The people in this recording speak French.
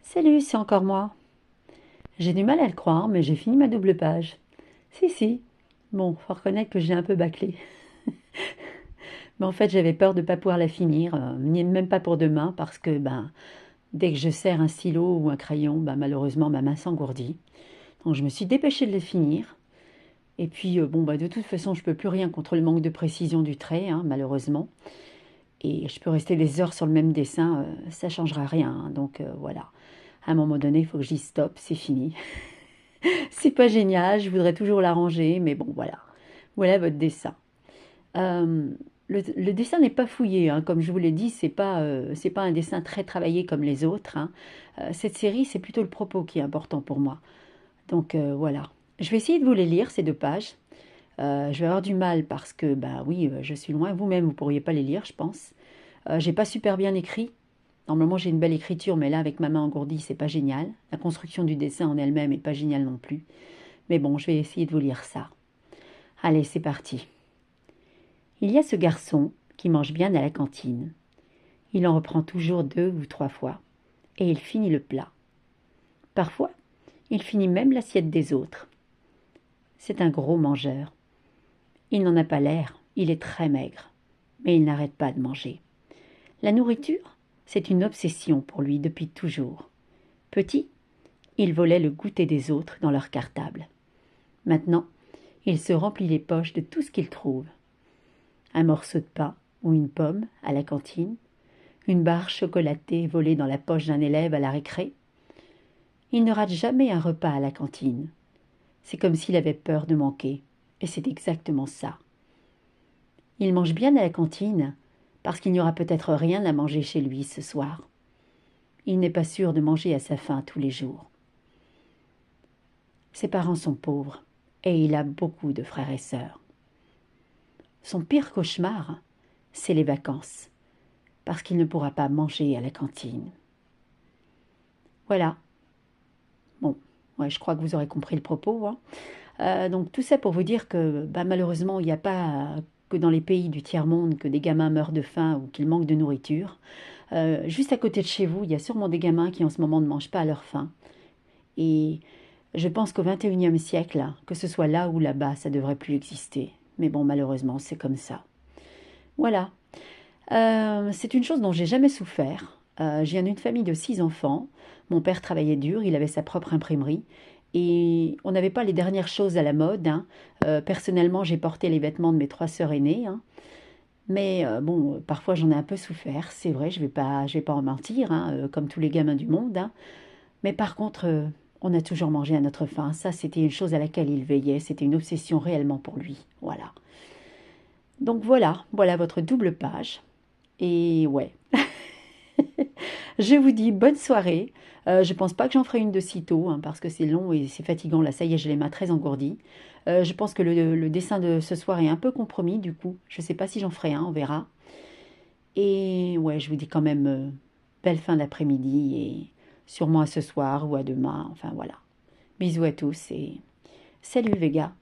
Salut, c'est encore moi. J'ai du mal à le croire, mais j'ai fini ma double page. Si, si. Bon, faut reconnaître que j'ai un peu bâclé. Mais en fait, j'avais peur de ne pas pouvoir la finir, même pas pour demain, parce que dès que je serre un stylo ou un crayon, malheureusement, ma main s'engourdit. Donc je me suis dépêchée de le finir. Et puis, de toute façon, je peux plus rien contre le manque de précision du trait, hein, malheureusement. Et je peux rester des heures sur le même dessin, ça changera rien, hein. Donc voilà. À un moment donné, il faut que je dise stop, c'est fini. C'est pas génial, je voudrais toujours l'arranger, mais bon, voilà. Voilà votre dessin. Euh, le dessin n'est pas fouillé, hein, comme je vous l'ai dit, c'est pas un dessin très travaillé comme les autres, hein. Cette série, c'est plutôt le propos qui est important pour moi. Donc voilà. Je vais essayer de vous les lire, ces deux pages. Je vais avoir du mal parce que, bah oui, je suis loin. Vous-même, vous pourriez pas les lire, je pense. J'ai pas super bien écrit. Normalement, j'ai une belle écriture, mais là, avec ma main engourdie, c'est pas génial. La construction du dessin en elle-même est pas géniale non plus. Mais bon, je vais essayer de vous lire ça. Allez, c'est parti. Il y a ce garçon qui mange bien à la cantine. Il en reprend toujours 2 ou 3 fois, et il finit le plat. Parfois, il finit même l'assiette des autres. C'est un gros mangeur. Il n'en a pas l'air, il est très maigre, mais il n'arrête pas de manger. La nourriture, c'est une obsession pour lui depuis toujours. Petit, il volait le goûter des autres dans leur cartable. Maintenant, il se remplit les poches de tout ce qu'il trouve. Un morceau de pain ou une pomme à la cantine, une barre chocolatée volée dans la poche d'un élève à la récré. Il ne rate jamais un repas à la cantine. C'est comme s'il avait peur de manquer, et c'est exactement ça. Il mange bien à la cantine parce qu'il n'y aura peut-être rien à manger chez lui ce soir. Il n'est pas sûr de manger à sa faim tous les jours. Ses parents sont pauvres, et il a beaucoup de frères et sœurs. Son pire cauchemar, c'est les vacances, parce qu'il ne pourra pas manger à la cantine. Voilà. Bon, ouais, je crois que vous aurez compris le propos, hein. Donc tout ça pour vous dire que malheureusement, il n'y a pas que dans les pays du tiers-monde que des gamins meurent de faim ou qu'ils manquent de nourriture. Juste à côté de chez vous, il y a sûrement des gamins qui en ce moment ne mangent pas à leur faim. Et je pense qu'au XXIe siècle, que ce soit là ou là-bas, ça devrait plus exister. Mais bon, malheureusement, c'est comme ça. Voilà. C'est une chose dont j'ai jamais souffert. Je viens d'une famille de 6 enfants. Mon père travaillait dur, il avait sa propre imprimerie. Et on n'avait pas les dernières choses à la mode, hein. Personnellement, j'ai porté les vêtements de mes 3 sœurs aînées, hein. Mais bon, parfois j'en ai un peu souffert, c'est vrai, je vais pas en mentir, hein, comme tous les gamins du monde, hein. Mais par contre, on a toujours mangé à notre faim. Ça, c'était une chose à laquelle il veillait. C'était une obsession réellement pour lui. Voilà. Donc voilà, voilà votre double page. Et ouais, je vous dis bonne soirée. Je pense pas que j'en ferai une de sitôt, hein, parce que c'est long et c'est fatigant. Là, ça y est, j'ai les mains très engourdies. Je pense que le dessin de ce soir est un peu compromis, du coup. Je sais pas si j'en ferai un, on verra. Et ouais, je vous dis quand même belle fin d'après-midi et sûrement à ce soir ou à demain. Enfin voilà. Bisous à tous et salut Vega.